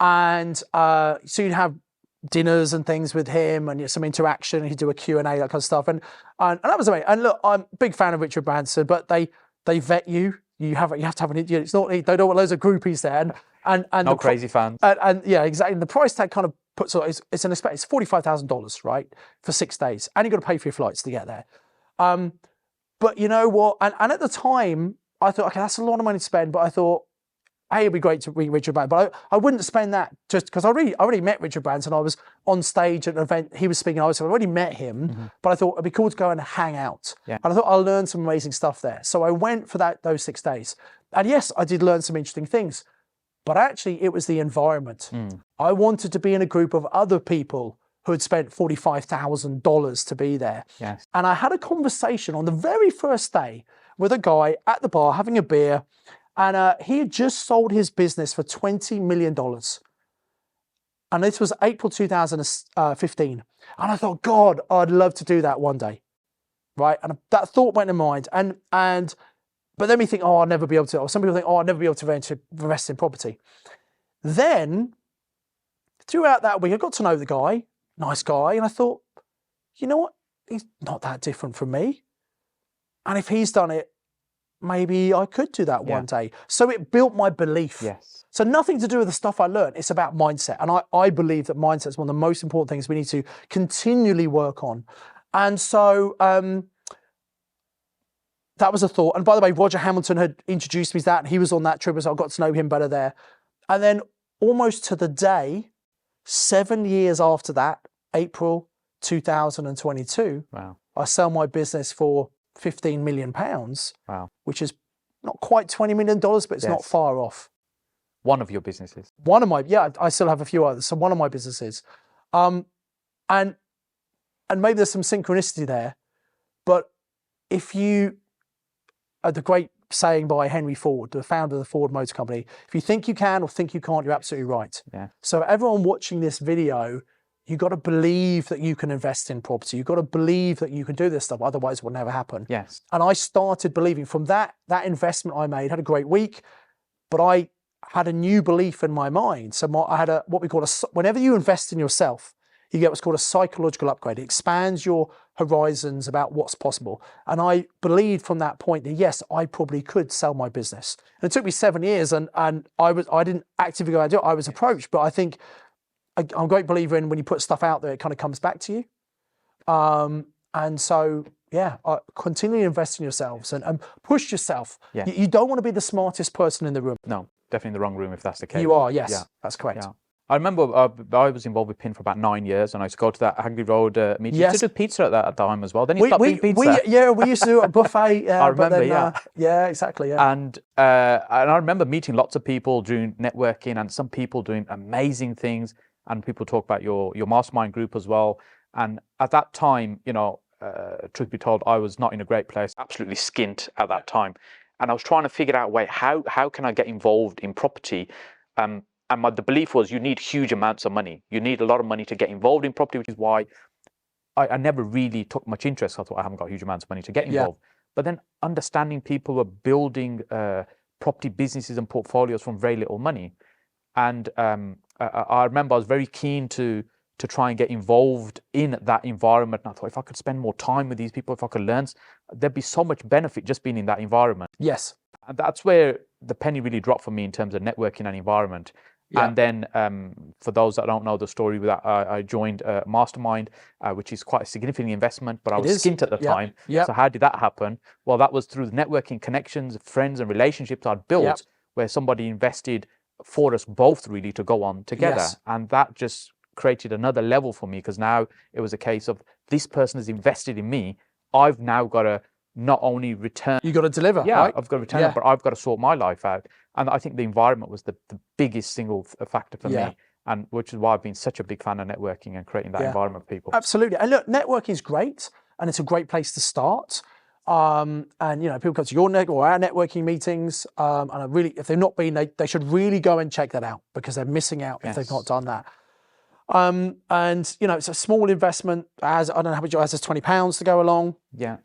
And so you'd have dinners and things with him and some interaction. He'd do a Q&A, that kind of stuff. And that was amazing. And look, I'm a big fan of Richard Branson, but they vet you. You have to have an, it's not, they don't want loads of groupies there. And no crazy fans. And yeah, exactly. And the price tag kind of puts, it's $45,000, right? For 6 days. And you've got to pay for your flights to get there. But you know what? And at the time, I thought, okay, that's a lot of money to spend. But I thought, hey, it'd be great to meet Richard Branson. But I wouldn't spend that just because I already met Richard Branson. I was on stage at an event. He was speaking. I already met him. But I thought it'd be cool to go and hang out. Yeah. And I thought I'll learn some amazing stuff there. So I went for those 6 days. And yes, I did learn some interesting things. But actually, it was the environment. I wanted to be in a group of other people who had spent $45,000 to be there. Yes. And I had a conversation on the very first day with a guy at the bar having a beer, and he had just sold his business for $20 million. And this was April 2015. And I thought, God, I'd love to do that one day, right? And that thought went in my mind. But then we think, oh, I'll never be able to. Or some people think, oh, I'll never be able to invest in property. Then, throughout that week, I got to know the guy, nice guy, and I thought, you know what? He's not that different from me. And if he's done it, maybe I could do that one day. So it built my belief. Yes. So nothing to do with the stuff I learned. It's about mindset. And I believe that mindset is one of the most important things we need to continually work on. And so that was a thought. And by the way, Roger Hamilton had introduced me to that, and he was on that trip, so I got to know him better there. And then almost to the day, 7 years after that, April 2022, wow, I sell my business for £15 million, wow, which is not quite $20 million, but it's not far off. One of your businesses. One of my, I still have a few others. So one of my businesses. And maybe there's some synchronicity there, but if you, the great saying by Henry Ford, the founder of the Ford Motor Company, if you think you can or think you can't, you're absolutely right. Yeah. So everyone watching this video, you got to believe that you can invest in property. You got to believe that you can do this stuff. Otherwise, it will never happen. Yes. And I started believing from that investment I made. Had a great week, but I had a new belief in my mind. So I had what we call whenever you invest in yourself, you get what's called a psychological upgrade. It expands your horizons about what's possible. And I believed from that point that yes, I probably could sell my business. And it took me 7 years, and I didn't actively go out and do it. I was approached, but I think I'm a great believer in when you put stuff out there, it kind of comes back to you. And so, yeah, continue to invest in yourselves and push yourself. Yeah. You don't want to be the smartest person in the room. No, definitely in the wrong room if that's the case. You are, yes. Yeah. That's correct. Yeah. I remember I was involved with PIN for about 9 years, and I used to go to that Hagley Road meeting. Yes. You used to do pizza at that time as well. Then you stopped doing pizza. We used to do a buffet. I remember, yeah, exactly, yeah. And I remember meeting lots of people during networking, and some people doing amazing things, and people talk about your mastermind group as well. And at that time, truth be told, I was not in a great place, absolutely skint at that time. And I was trying to figure out, how can I get involved in property? And the belief was you need huge amounts of money. You need a lot of money to get involved in property, which is why I never really took much interest. I thought I haven't got huge amounts of money to get involved. Yeah. But then understanding people were building property businesses and portfolios from very little money. And I remember I was very keen to try and get involved in that environment. And I thought if I could spend more time with these people, if I could learn, there'd be so much benefit just being in that environment. Yes. And that's where the penny really dropped for me in terms of networking and environment. Yeah. And then for those that don't know the story, that I joined Mastermind, which is quite a significant investment, but I was skint at the time. Yep. So how did that happen? Well, that was through the networking connections, friends and relationships I'd built, where somebody invested for us both really to go on together. Yes. And that just created another level for me, because now it was a case of this person has invested in me. I've now got to not only return. You got to deliver. Yeah, right? I've got to return it, but I've got to sort my life out. And I think the environment was the biggest single factor for me, and which is why I've been such a big fan of networking and creating that environment for people. Absolutely. And look, networking is great, and it's a great place to start. And people come to your or our networking meetings, and I really, if they've not been, they should really go and check that out, because they're missing out if they've not done that. And it's a small investment. As I don't know how much it has, £20 to go along. Yeah.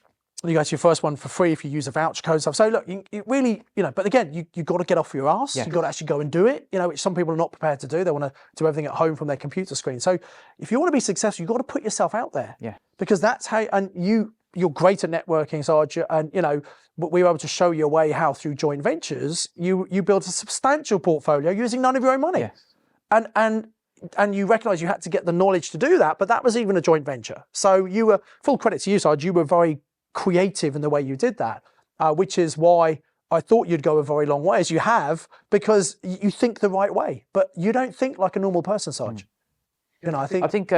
You go to your first one for free if you use a voucher code and stuff. So look, you really, but again, you got to get off your ass. You've got to actually go and do it, which some people are not prepared to do. They want to do everything at home from their computer screen. So if you want to be successful, you've got to put yourself out there. Yeah. Because that's how, and you're great at networking, Saj, and we were able to show you a way how through joint ventures, you built a substantial portfolio using none of your own money. Yes. And you recognize you had to get the knowledge to do that, but that was even a joint venture. So you were, full credit to you, Saj, you were very creative in the way you did that, which is why I thought you'd go a very long way, as you have, because you think the right way, but you don't think like a normal person, Saj. I think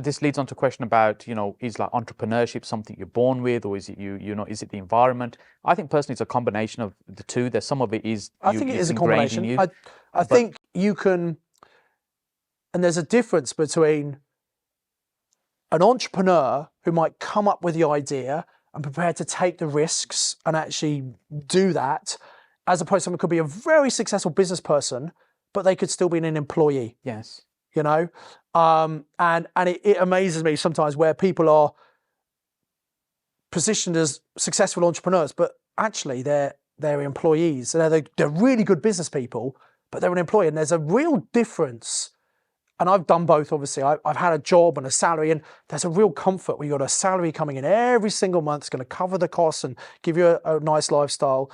this leads on to a question about, is like entrepreneurship something you're born with, or is it is it the environment? I think personally it's a combination of the two. There's some of it is I think it is a combination. I think you can, and there's a difference between an entrepreneur who might come up with the idea and prepared to take the risks and actually do that, as opposed to someone who could be a very successful business person, but they could still be an employee. Yes. And it amazes me sometimes where people are positioned as successful entrepreneurs, but actually they're employees. They're really good business people, but they're an employee, and there's a real difference. And I've done both, obviously. I've had a job and a salary, and there's a real comfort where you've got a salary coming in every single month. It's going to cover the costs and give you a nice lifestyle.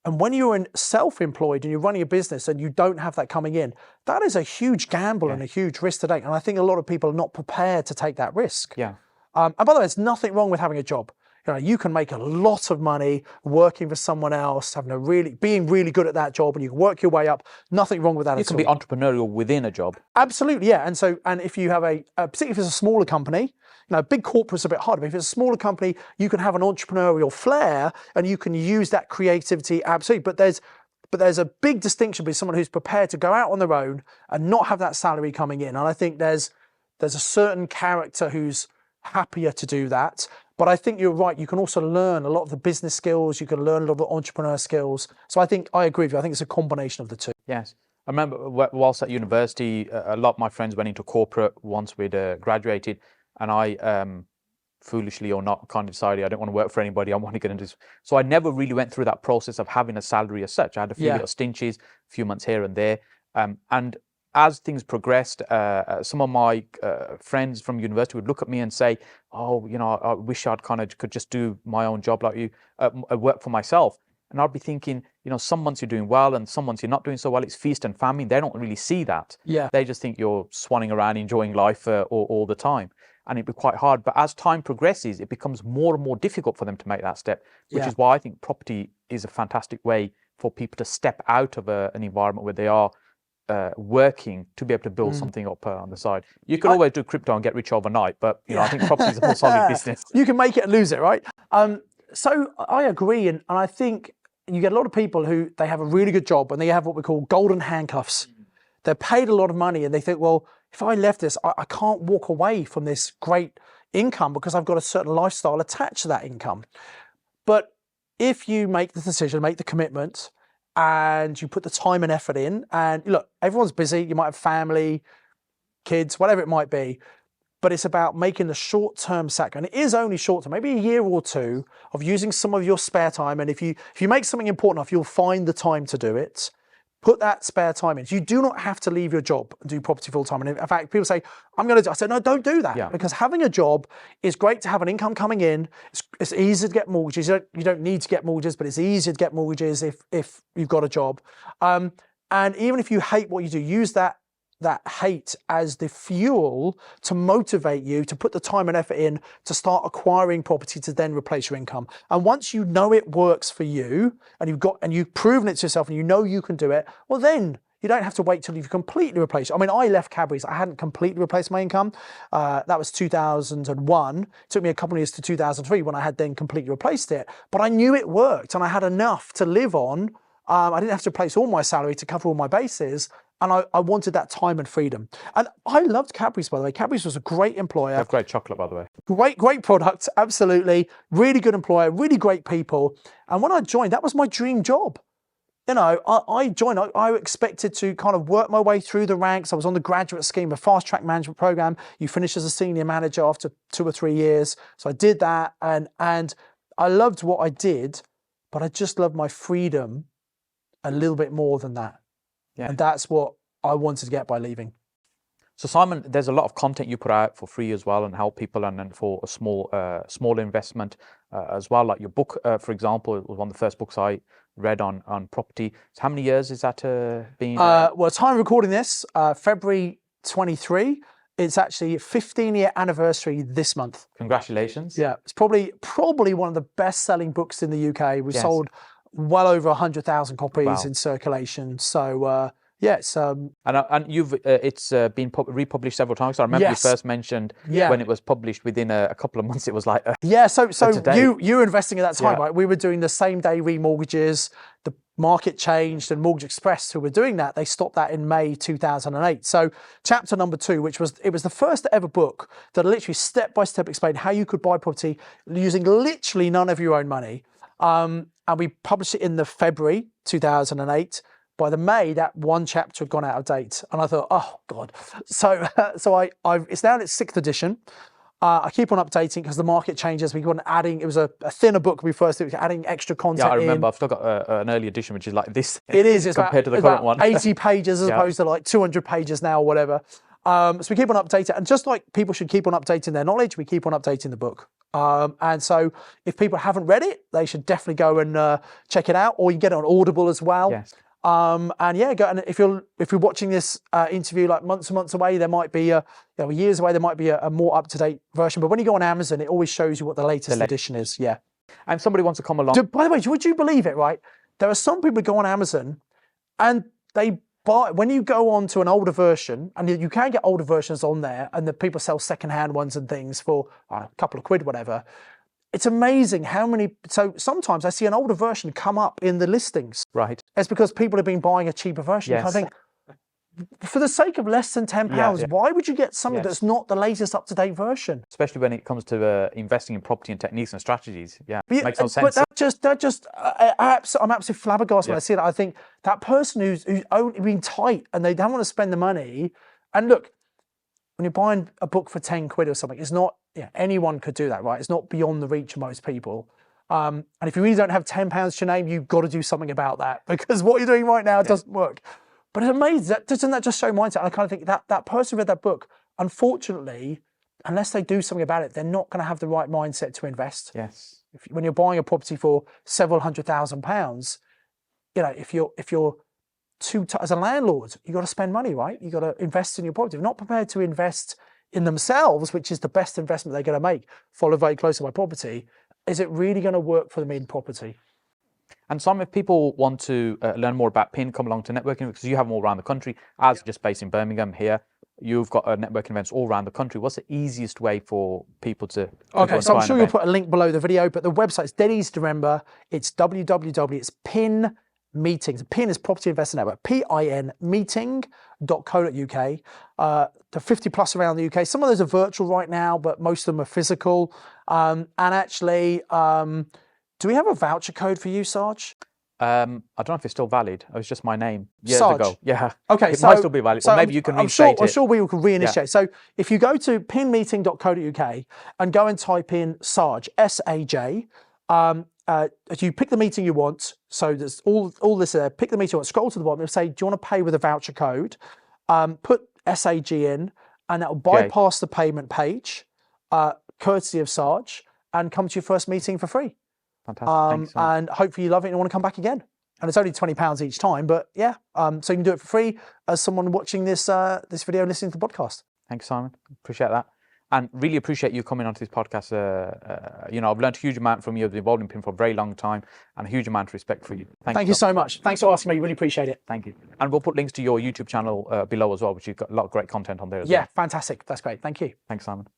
And when you're self-employed and you're running a business and you don't have that coming in, that is a huge gamble and a huge risk to take. And I think a lot of people are not prepared to take that risk. Yeah. And by the way, there's nothing wrong with having a job. You can make a lot of money working for someone else, being really good at that job, and you can work your way up. Nothing wrong with that at all. You can be entrepreneurial within a job. Absolutely, yeah. And if you have particularly if it's a smaller company, big corporate's a bit harder. But if it's a smaller company, you can have an entrepreneurial flair, and you can use that creativity absolutely. But there's a big distinction between someone who's prepared to go out on their own and not have that salary coming in. And I think there's a certain character who's happier to do that. But I think you're right. You can also learn a lot of the business skills. You can learn a lot of the entrepreneur skills. So I think I agree with you. I think it's a combination of the two. Yes. I remember whilst at university, a lot of my friends went into corporate once we'd graduated, and I, foolishly or not, kind of decided I don't want to work for anybody. I want to get into this. So I never really went through that process of having a salary as such. I had a few little stinches, a few months here and there. And as things progressed, some of my friends from university would look at me and say, "Oh, you know, I wish I'd kind of could just do my own job like you, work for myself." And I'd be thinking, you know, some months you're doing well and some months you're not doing so well. It's feast and famine. They don't really see that. Yeah. They just think you're swanning around enjoying life all the time. And it'd be quite hard. But as time progresses, it becomes more and more difficult for them to make that step, which is why I think property is a fantastic way for people to step out of an environment where they are working to be able to build something up on the side. You could always do crypto and get rich overnight, but you know, I think property is a more solid business. You can make it and lose it, right? So I agree, and I think you get a lot of people who they have a really good job and they have what we call golden handcuffs. They're paid a lot of money and they think, well, if I left this, I can't walk away from this great income because I've got a certain lifestyle attached to that income. But if you make the decision, make the commitment, and you put the time and effort in, and look, everyone's busy, you might have family, kids, whatever it might be, but it's about making the short-term sacrifice, and it is only short-term, maybe a year or two of using some of your spare time, and if you make something important enough, you'll find the time to do it. Put that spare time in. You do not have to leave your job and do property full-time. And in fact, people say, I'm going to do, I said, no, don't do that. Because having a job is great to have an income coming in. It's easy to get mortgages. You don't need to get mortgages, but it's easier to get mortgages if you've got a job. And even if you hate what you do, use that hate as the fuel to motivate you to put the time and effort in to start acquiring property to then replace your income. And once you know it works for you and you've proven it to yourself and you know you can do it, well then you don't have to wait till you've completely replaced it. I mean, I left Cadbury's. I hadn't completely replaced my income. That was 2001. It took me a couple of years to 2003 when I had then completely replaced it. But I knew it worked and I had enough to live on. I didn't have to replace all my salary to cover all my bases. And I wanted that time and freedom. And I loved Cadbury's, by the way. Cadbury's was a great employer. They have great chocolate, by the way. Great product, absolutely. Really good employer, really great people. And when I joined, that was my dream job. You know, I joined, I expected to kind of work my way through the ranks. I was on the graduate scheme, a fast track management program. You finish as a senior manager after 2 or 3 years. So I did that and I loved what I did, but I just loved my freedom a little bit more than that. Yeah. And that's what I wanted to get by leaving. So Simon, there's a lot of content you put out for free as well and help people, and then for a small investment as well. Like your book, for example, it was one of the first books I read on property. So how many years is that been? Well, time of recording this, February 23. It's actually a 15-year anniversary this month. Congratulations. Yeah, it's probably one of the best-selling books in the UK. We've sold well over 100,000 copies in circulation. So yes, and you've it's been republished several times. So I remember you first mentioned when it was published within a couple of months. It was like so you were investing at that time, right? We were doing the same day remortgages. The market changed, and Mortgage Express, who were doing that, they stopped that in May 2008. So chapter number 2, which was the first ever book that literally step by step explained how you could buy property using literally none of your own money. And we published it in the February 2008. By the May, that one chapter had gone out of date, and I thought, oh God. So it's now in its 6th edition. I keep on updating because the market changes. We keep on adding. It was a thinner book we first did, adding extra content. Yeah, I remember. I've still got an early edition, which is like this. It is. It's compared to the current one. 80 pages as opposed to like 200 pages now or whatever. So we keep on updating, and just like people should keep on updating their knowledge, we keep on updating the book. And so if people haven't read it, they should definitely go and check it out, or you can get it on Audible as well. Yes. And yeah, go, and if you're watching this interview like months and months away, there might be years away, there might be a more up-to-date version. But when you go on Amazon, it always shows you what the latest edition is. Yeah. And somebody wants to come along. By the way, would you believe it? Right, there are some people who go on Amazon, and they buy when you go on to an older version, and you can get older versions on there, and the people sell second-hand ones and things for a couple of quid, whatever. It's amazing how many. So sometimes I see an older version come up in the listings. Right. It's because people have been buying a cheaper version. Yes. I think, for the sake of less than £10, why would you get something that's not the latest up-to-date version? Especially when it comes to investing in property and techniques and strategies. Yeah, makes no sense. But I'm absolutely flabbergasted when I see that. I think that person who's only been tight and they don't want to spend the money. And look, when you're buying a book for 10 quid or something, it's not, anyone could do that, right? It's not beyond the reach of most people. And if you really don't have £10 to your name, you've got to do something about that, because what you're doing right now doesn't work. But it's amazing. Doesn't that just show mindset? I kind of think that person who read that book, unfortunately, unless they do something about it, they're not going to have the right mindset to invest. Yes. When you're buying a property for several £100,000, if you're as a landlord, you got to spend money, right? You got to invest in your property. If you're not prepared to invest in themselves, which is the best investment they're going to make, followed very closely by property, is it really going to work for them in property? And Simon, if people want to learn more about PIN, come along to networking, because you have them all around the country, as just based in Birmingham here, you've got networking events all around the country. What's the easiest way for people to Okay, so I'm sure you'll put a link below the video, but the website's dead easy to remember. It's it's PIN Meetings. PIN is Property Investor Network, PIN meeting.co.uk. There are 50 plus around the UK. Some of those are virtual right now, but most of them are physical. And actually, do we have a voucher code for you, Saj? I don't know if it's still valid. It was just my name years Saj. ago. Yeah. Okay, it might still be valid. Or maybe you can reinstate it. I'm sure we can reinitiate. Yeah. So if you go to pinmeeting.co.uk and go and type in Saj, S-A-J, you pick the meeting you want. So there's all this there. Pick the meeting you want. Scroll to the bottom and say, do you want to pay with a voucher code? Put S-A-G in, and that will bypass the payment page, courtesy of Saj, and come to your first meeting for free. Fantastic. And hopefully you love it and you want to come back again. And it's only £20 each time, but yeah, so you can do it for free as someone watching this this video and listening to the podcast. Thanks, Simon. Appreciate that. And really appreciate you coming onto this podcast. I've learned a huge amount from you. I've been involved in PIN for a very long time, and a huge amount of respect for you. Thank you so much. Thanks for asking me. Really appreciate it. Thank you. And we'll put links to your YouTube channel below as well, which you've got a lot of great content on there as well. Yeah, fantastic. That's great. Thank you. Thanks, Simon.